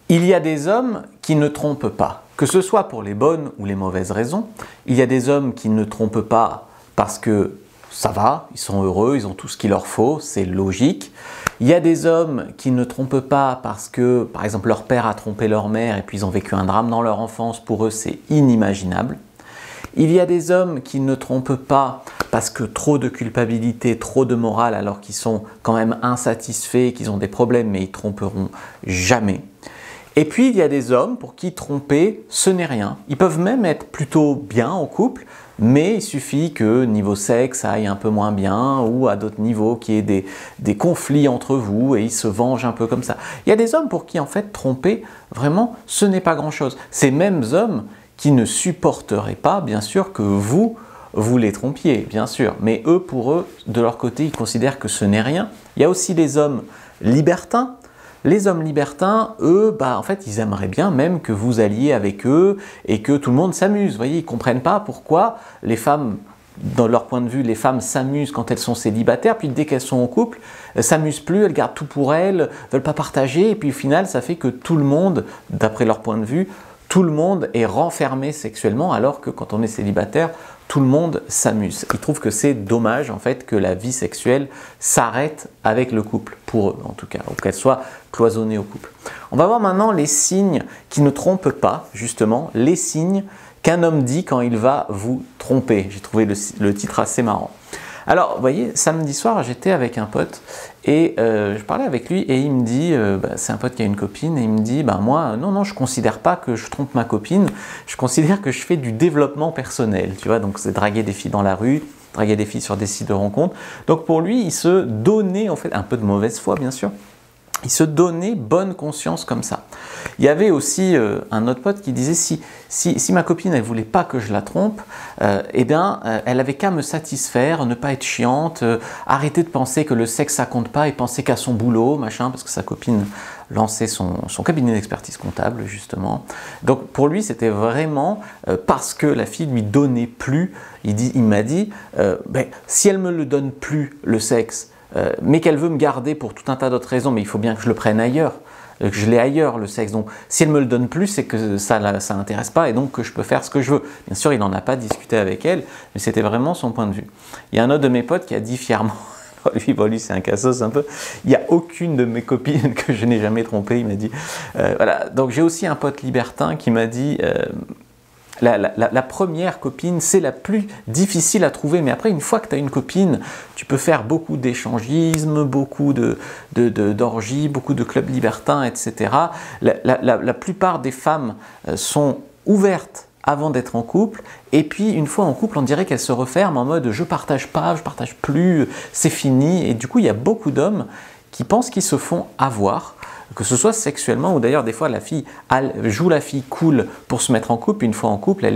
Il y a des hommes qui ne trompent pas, que ce soit pour les bonnes ou les mauvaises raisons. Il y a des hommes qui ne trompent pas parce que ça va, ils sont heureux, ils ont tout ce qu'il leur faut, c'est logique. Il y a des hommes qui ne trompent pas parce que, par exemple, leur père a trompé leur mère et puis ils ont vécu un drame dans leur enfance, pour eux c'est inimaginable. Il y a des hommes qui ne trompent pas parce que trop de culpabilité, trop de morale, alors qu'ils sont quand même insatisfaits, qu'ils ont des problèmes, mais ils tromperont jamais. Et puis il y a des hommes pour qui tromper, ce n'est rien. Ils peuvent même être plutôt bien en couple, mais il suffit que niveau sexe ça aille un peu moins bien, ou à d'autres niveaux qu'il y ait des conflits entre vous et ils se vengent un peu comme ça. Il y a des hommes pour qui en fait tromper, vraiment, ce n'est pas grand-chose. Ces mêmes hommes qui ne supporteraient pas, bien sûr, que vous les trompiez, bien sûr. Mais eux, pour eux, de leur côté, ils considèrent que ce n'est rien. Il y a aussi les hommes libertins. Les hommes libertins, eux, en fait, ils aimeraient bien même que vous alliez avec eux et que tout le monde s'amuse. Vous voyez, ils ne comprennent pas pourquoi les femmes, dans leur point de vue, les femmes s'amusent quand elles sont célibataires, puis dès qu'elles sont en couple, elles ne s'amusent plus, elles gardent tout pour elles, ne veulent pas partager, et puis au final, ça fait que tout le monde, d'après leur point de vue, tout le monde est renfermé sexuellement, alors que quand on est célibataire, tout le monde s'amuse. Ils trouvent que c'est dommage en fait que la vie sexuelle s'arrête avec le couple, pour eux en tout cas, ou qu'elle soit cloisonnée au couple. On va voir maintenant les signes qui ne trompent pas, justement, les signes qu'un homme dit quand il va vous tromper. J'ai trouvé le titre assez marrant. Alors, vous voyez, samedi soir, j'étais avec un pote et je parlais avec lui et il me dit, c'est un pote qui a une copine, et il me dit, moi, non, je ne considère pas que je trompe ma copine, je considère que je fais du développement personnel, tu vois, donc c'est draguer des filles dans la rue, draguer des filles sur des sites de rencontres. Donc pour lui, il se donnait, en fait, un peu de mauvaise foi, bien sûr, il se donnait bonne conscience comme ça. Il y avait aussi un autre pote qui disait si ma copine elle voulait pas que je la trompe, elle avait qu'à me satisfaire, ne pas être chiante, arrêter de penser que le sexe ça compte pas et penser qu'à son boulot, machin, parce que sa copine lançait son cabinet d'expertise comptable justement. Donc pour lui c'était vraiment parce que la fille lui donnait plus. Il m'a dit si elle me le donne plus le sexe, mais qu'elle veut me garder pour tout un tas d'autres raisons, mais il faut bien que je le prenne ailleurs, que je l'ai ailleurs le sexe. Donc si elle me le donne plus, c'est que ça n'intéresse pas et donc que je peux faire ce que je veux. Bien sûr, il n'en a pas discuté avec elle, mais c'était vraiment son point de vue. Il y a un autre de mes potes qui a dit fièrement, lui c'est un cassos un peu, il n'y a aucune de mes copines que je n'ai jamais trompée, il m'a dit. Voilà. Donc j'ai aussi un pote libertin qui m'a dit... La première copine, c'est la plus difficile à trouver, mais après, une fois que tu as une copine, tu peux faire beaucoup d'échangisme, beaucoup d'orgies, beaucoup de clubs libertins, etc. La plupart des femmes sont ouvertes avant d'être en couple, et puis une fois en couple, on dirait qu'elles se referment en mode « je partage pas, je partage plus, c'est fini », et du coup, il y a beaucoup d'hommes qui pensent qu'ils se font avoir, que ce soit sexuellement ou d'ailleurs des fois la fille joue la fille cool pour se mettre en couple, une fois en couple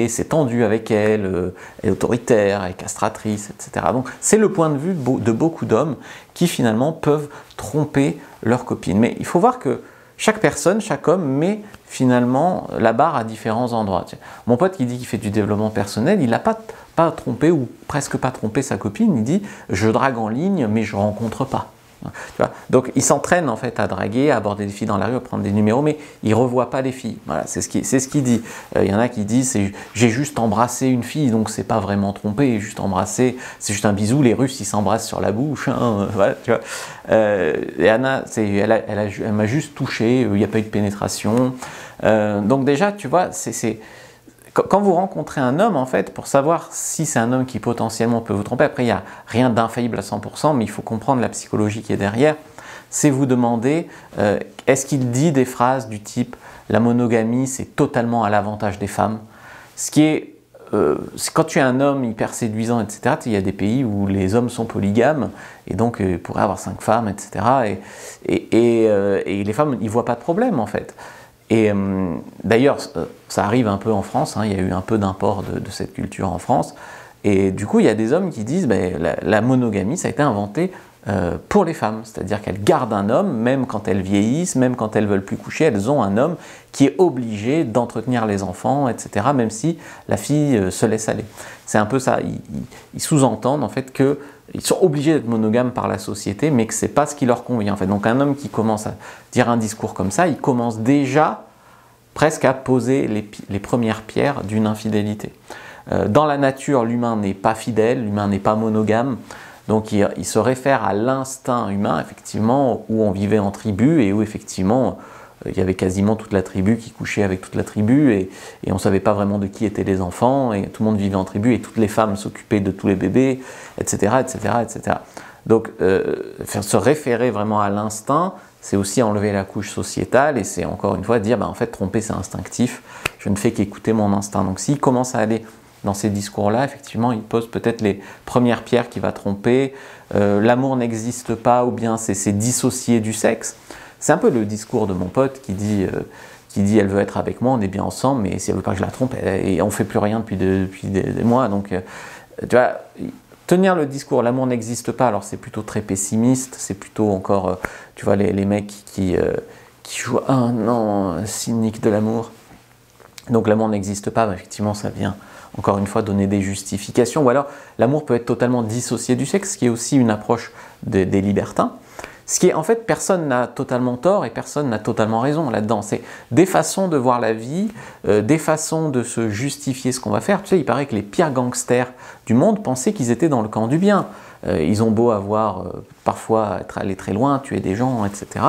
c'est tendu avec elle, elle est autoritaire, elle est castratrice, etc. Donc c'est le point de vue de beaucoup d'hommes qui finalement peuvent tromper leur copine. Mais il faut voir que chaque personne, chaque homme met finalement la barre à différents endroits. Mon pote qui dit qu'il fait du développement personnel, il n'a pas trompé ou presque pas trompé sa copine, il dit « je drague en ligne mais je ne rencontre pas ». Tu vois, donc il s'entraîne en fait à draguer, à aborder des filles dans la rue, à prendre des numéros, mais il ne revoit pas les filles. Voilà, c'est ce qu'il dit. Il y en a qui disent j'ai juste embrassé une fille, donc c'est pas vraiment trompé, juste embrassé, c'est juste un bisou. Les Russes ils s'embrassent sur la bouche. Voilà, tu vois. Et Anna, elle m'a juste touché, il n'y a pas eu de pénétration. Donc déjà, tu vois, quand vous rencontrez un homme, en fait, pour savoir si c'est un homme qui potentiellement peut vous tromper, après il n'y a rien d'infaillible à 100%, mais il faut comprendre la psychologie qui est derrière, c'est vous demander, est-ce qu'il dit des phrases du type « la monogamie c'est totalement à l'avantage des femmes », ce qui est, quand tu es un homme hyper séduisant, etc., il y a des pays où les hommes sont polygames, et donc ils pourraient avoir 5 femmes, etc., et les femmes, ils ne voient pas de problème, en fait. Et d'ailleurs, ça arrive un peu en France, il y a eu un peu d'import de cette culture en France, et du coup, il y a des hommes qui disent la monogamie, ça a été inventé pour les femmes, c'est-à-dire qu'elles gardent un homme, même quand elles vieillissent, même quand elles veulent plus coucher, elles ont un homme qui est obligé d'entretenir les enfants, etc., même si la fille se laisse aller. C'est un peu ça, ils sous-entendent en fait qu'ils sont obligés d'être monogames par la société, mais que c'est pas ce qui leur convient en fait. Donc un homme qui commence à dire un discours comme ça, il commence déjà presque à poser les premières pierres d'une infidélité. Dans la nature, l'humain n'est pas fidèle, l'humain n'est pas monogame. Donc il se réfère à l'instinct humain, effectivement, où on vivait en tribu et où effectivement il y avait quasiment toute la tribu qui couchait avec toute la tribu et on ne savait pas vraiment de qui étaient les enfants et tout le monde vivait en tribu et toutes les femmes s'occupaient de tous les bébés, etc. etc., etc. Donc se référer vraiment à l'instinct, c'est aussi enlever la couche sociétale et c'est encore une fois dire en fait tromper c'est instinctif, je ne fais qu'écouter mon instinct. Donc s'il commence à aller dans ces discours-là, effectivement, il pose peut-être les premières pierres qui va tromper. L'amour n'existe pas, ou bien c'est dissocié du sexe. C'est un peu le discours de mon pote qui dit elle veut être avec moi, on est bien ensemble, mais si elle veut pas que je la trompe, et on fait plus rien depuis des mois. Donc, tu vois, tenir le discours, l'amour n'existe pas, alors c'est plutôt très pessimiste, c'est plutôt encore, tu vois, les mecs qui jouent un an cynique de l'amour. Donc l'amour n'existe pas, effectivement, ça vient encore une fois donner des justifications, ou alors l'amour peut être totalement dissocié du sexe, ce qui est aussi une approche des libertins, ce qui est en fait personne n'a totalement tort et personne n'a totalement raison là-dedans, c'est des façons de voir la vie, des façons de se justifier ce qu'on va faire. Tu sais, il paraît que les pires gangsters du monde pensaient qu'ils étaient dans le camp du bien, ils ont beau avoir parfois être allés très loin, tuer des gens, etc.,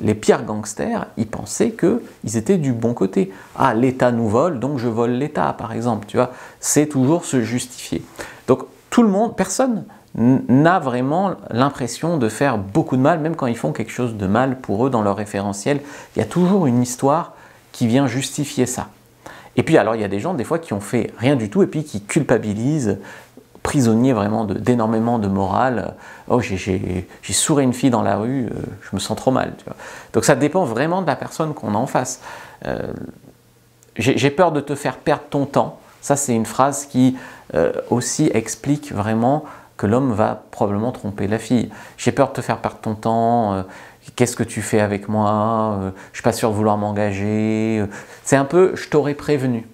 les pires gangsters, ils pensaient qu'ils étaient du bon côté. Ah, l'État nous vole, donc je vole l'État, par exemple, tu vois. C'est toujours se justifier. Donc, tout le monde, personne n'a vraiment l'impression de faire beaucoup de mal, même quand ils font quelque chose de mal pour eux dans leur référentiel. Il y a toujours une histoire qui vient justifier ça. Et puis, alors, il y a des gens, des fois, qui ont fait rien du tout et puis qui culpabilisent, prisonnier vraiment d'énormément de morale. Oh, j'ai souré une fille dans la rue, je me sens trop mal. Tu vois. Donc ça dépend vraiment de la personne qu'on a en face. J'ai peur de te faire perdre ton temps. Ça, c'est une phrase qui aussi explique vraiment que l'homme va probablement tromper la fille. J'ai peur de te faire perdre ton temps. Qu'est-ce que tu fais avec moi? Je ne suis pas sûr de vouloir m'engager. C'est un peu, je t'aurais prévenu.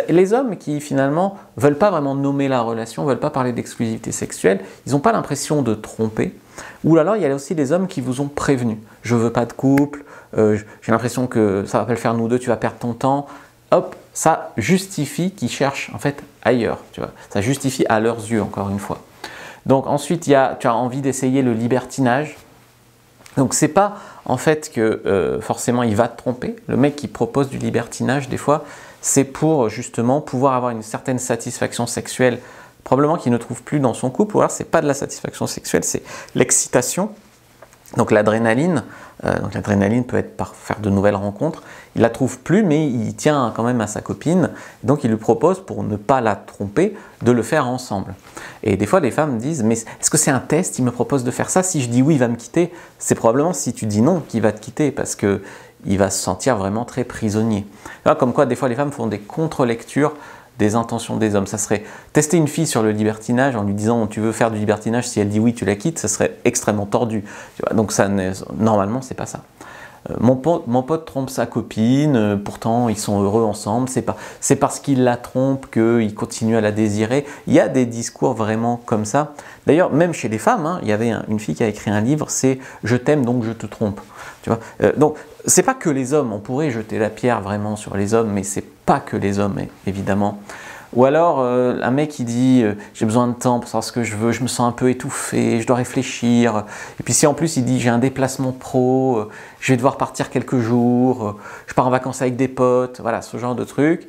Les hommes qui finalement ne veulent pas vraiment nommer la relation, ne veulent pas parler d'exclusivité sexuelle, ils n'ont pas l'impression de tromper. Ou alors il y a aussi des hommes qui vous ont prévenu. Je ne veux pas de couple, j'ai l'impression que ça va pas le faire nous deux, tu vas perdre ton temps. Hop, ça justifie qu'ils cherchent en fait ailleurs. Tu vois. Ça justifie à leurs yeux, encore une fois. Donc ensuite, tu as envie d'essayer le libertinage. Donc c'est pas en fait que forcément il va te tromper. Le mec qui propose du libertinage, des fois, c'est pour justement pouvoir avoir une certaine satisfaction sexuelle, probablement qu'il ne trouve plus dans son couple, ou alors c'est pas de la satisfaction sexuelle, c'est l'excitation. Donc l'adrénaline peut être par faire de nouvelles rencontres, il la trouve plus mais il tient quand même à sa copine, donc il lui propose pour ne pas la tromper de le faire ensemble. Et des fois les femmes disent mais est-ce que c'est un test, il me propose de faire ça, si je dis oui il va me quitter, c'est probablement si tu dis non qu'il va te quitter parce que il va se sentir vraiment très prisonnier. Alors, comme quoi des fois les femmes font des contre-lectures des intentions des hommes. Ça serait tester une fille sur le libertinage en lui disant tu veux faire du libertinage, si elle dit oui tu la quittes, ça serait extrêmement tordu. Tu vois, donc ça, normalement c'est pas ça. Mon pote trompe sa copine, pourtant ils sont heureux ensemble, c'est parce qu'il la trompe qu'il continue à la désirer. Il y a des discours vraiment comme ça. D'ailleurs, même chez les femmes, hein, il y avait une fille qui a écrit un livre, c'est « Je t'aime donc je te trompe ». Tu vois, donc, c'est pas que les hommes, on pourrait jeter la pierre vraiment sur les hommes, mais c'est pas que les hommes, évidemment. Ou alors, un mec qui dit j'ai besoin de temps pour savoir ce que je veux, je me sens un peu étouffé, je dois réfléchir. Et puis si en plus il dit j'ai un déplacement pro, je vais devoir partir quelques jours, je pars en vacances avec des potes, voilà, ce genre de truc.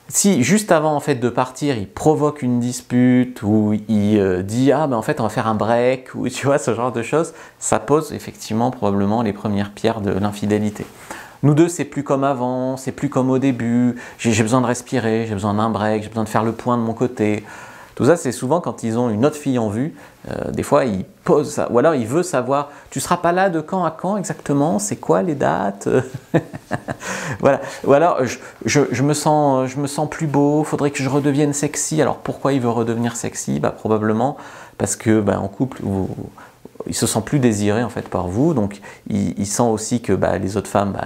Si juste avant en fait de partir, il provoque une dispute ou il dit ah ben en fait on va faire un break ou tu vois ce genre de choses, ça pose effectivement probablement les premières pierres de l'infidélité. Nous deux, c'est plus comme avant, c'est plus comme au début, j'ai besoin de respirer, j'ai besoin d'un break, j'ai besoin de faire le point de mon côté. Tout ça, c'est souvent quand ils ont une autre fille en vue, des fois ils posent ça, ou alors il veut savoir, tu seras pas là de quand à quand exactement, c'est quoi les dates? Voilà. Ou alors, je me sens plus beau, faudrait que je redevienne sexy. Alors pourquoi il veut redevenir sexy? Bah, probablement parce que bah, en couple, il se sent plus désiré en fait par vous, donc il sent aussi que les autres femmes,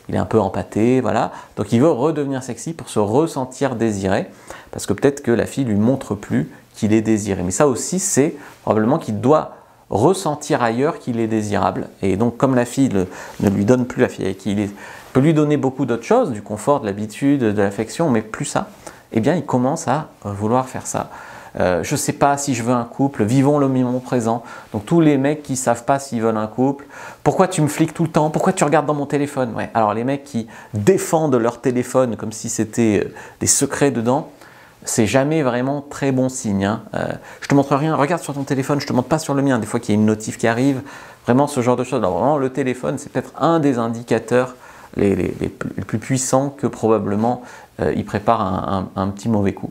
il est un peu empâté, voilà. Donc il veut redevenir sexy pour se ressentir désiré, parce que peut-être que la fille lui montre plus qu'il est désiré. Mais ça aussi, c'est probablement qu'il doit ressentir ailleurs qu'il est désirable. Et donc comme la fille ne lui donne plus, la fille avec qui il est, peut lui donner beaucoup d'autres choses, du confort, de l'habitude, de l'affection, mais plus ça, eh bien il commence à vouloir faire ça. Je ne sais pas si je veux un couple, vivons le moment présent. Donc tous les mecs qui ne savent pas s'ils veulent un couple, pourquoi tu me fliques tout le temps, pourquoi tu regardes dans mon téléphone? Ouais. Alors les mecs qui défendent leur téléphone comme si c'était des secrets dedans, c'est jamais vraiment très bon signe. Hein. Je te montre rien, regarde sur ton téléphone, je te montre pas sur le mien, des fois qu'il y a une notif qui arrive, vraiment ce genre de choses. Alors vraiment le téléphone, c'est peut-être un des indicateurs les plus puissants que probablement il prépare un petit mauvais coup.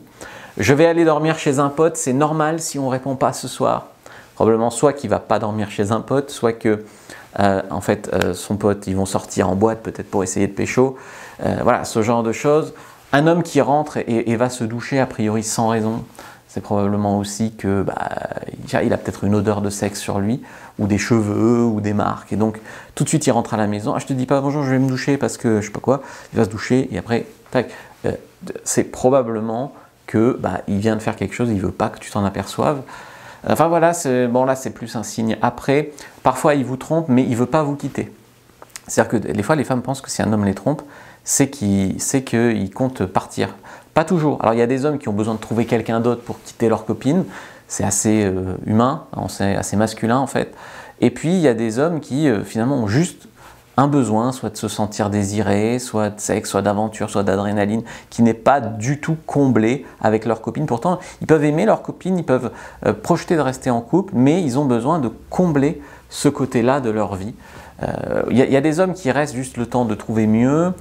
Je vais aller dormir chez un pote, c'est normal si on ne répond pas ce soir. Probablement soit qu'il ne va pas dormir chez un pote, soit que en fait son pote, ils vont sortir en boîte peut-être pour essayer de pécho. Voilà, ce genre de choses. Un homme qui rentre et va se doucher a priori sans raison, c'est probablement aussi que il a peut-être une odeur de sexe sur lui, ou des cheveux, ou des marques. Et donc tout de suite il rentre à la maison. Ah, je te dis pas bonjour, je vais me doucher parce que je sais pas quoi. Il va se doucher et après, tac. C'est probablement que il vient de faire quelque chose, il veut pas que tu t'en aperçoives. Enfin voilà, bon là c'est plus un signe. Après, parfois il vous trompe, mais il veut pas vous quitter. C'est-à-dire que des fois les femmes pensent que si un homme les trompe, c'est qu'il compte partir. Pas toujours. Alors il y a des hommes qui ont besoin de trouver quelqu'un d'autre pour quitter leur copine. C'est assez humain, c'est assez masculin en fait. Et puis il y a des hommes qui finalement ont juste un besoin, soit de se sentir désiré, soit de sexe, soit d'aventure, soit d'adrénaline, qui n'est pas du tout comblé avec leur copine. Pourtant, ils peuvent aimer leur copine, ils peuvent projeter de rester en couple, mais ils ont besoin de combler ce côté-là de leur vie. Il y a des hommes qui restent juste le temps de trouver mieux,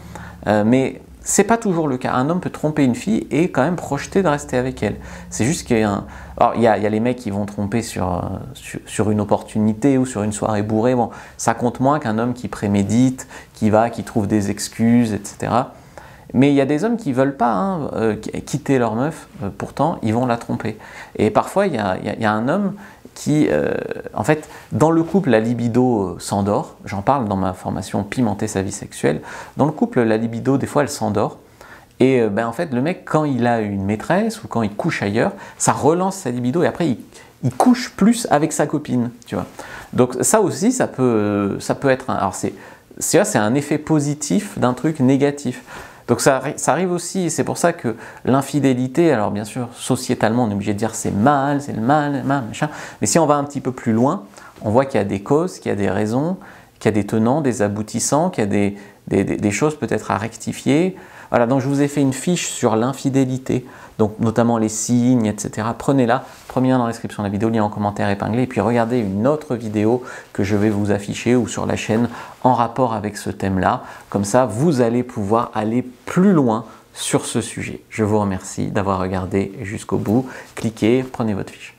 mais c'est pas toujours le cas. Un homme peut tromper une fille et quand même projeter de rester avec elle. C'est juste qu'il y a Alors, il y a les mecs qui vont tromper sur une opportunité ou sur une soirée bourrée. Bon, ça compte moins qu'un homme qui prémédite, qui trouve des excuses, etc. Mais il y a des hommes qui ne veulent pas quitter leur meuf, pourtant ils vont la tromper. Et parfois, il y a un homme qui, en fait, dans le couple, la libido s'endort. J'en parle dans ma formation Pimenter sa vie sexuelle. Dans le couple, la libido, des fois, elle s'endort. Et en fait, le mec, quand il a une maîtresse ou quand il couche ailleurs, ça relance sa libido et après, il couche plus avec sa copine, tu vois. Donc ça aussi, ça peut être... Alors c'est un effet positif d'un truc négatif. Donc ça arrive aussi, c'est pour ça que l'infidélité, alors bien sûr, sociétalement, on est obligé de dire c'est mal, c'est le mal, machin. Mais si on va un petit peu plus loin, on voit qu'il y a des causes, qu'il y a des raisons, qu'il y a des tenants, des aboutissants, qu'il y a des choses peut-être à rectifier. Voilà, donc je vous ai fait une fiche sur l'infidélité, donc notamment les signes, etc. Prenez-la, premier lien dans la description de la vidéo, lien en commentaire épinglé, et puis regardez une autre vidéo que je vais vous afficher ou sur la chaîne en rapport avec ce thème-là. Comme ça, vous allez pouvoir aller plus loin sur ce sujet. Je vous remercie d'avoir regardé jusqu'au bout. Cliquez, prenez votre fiche.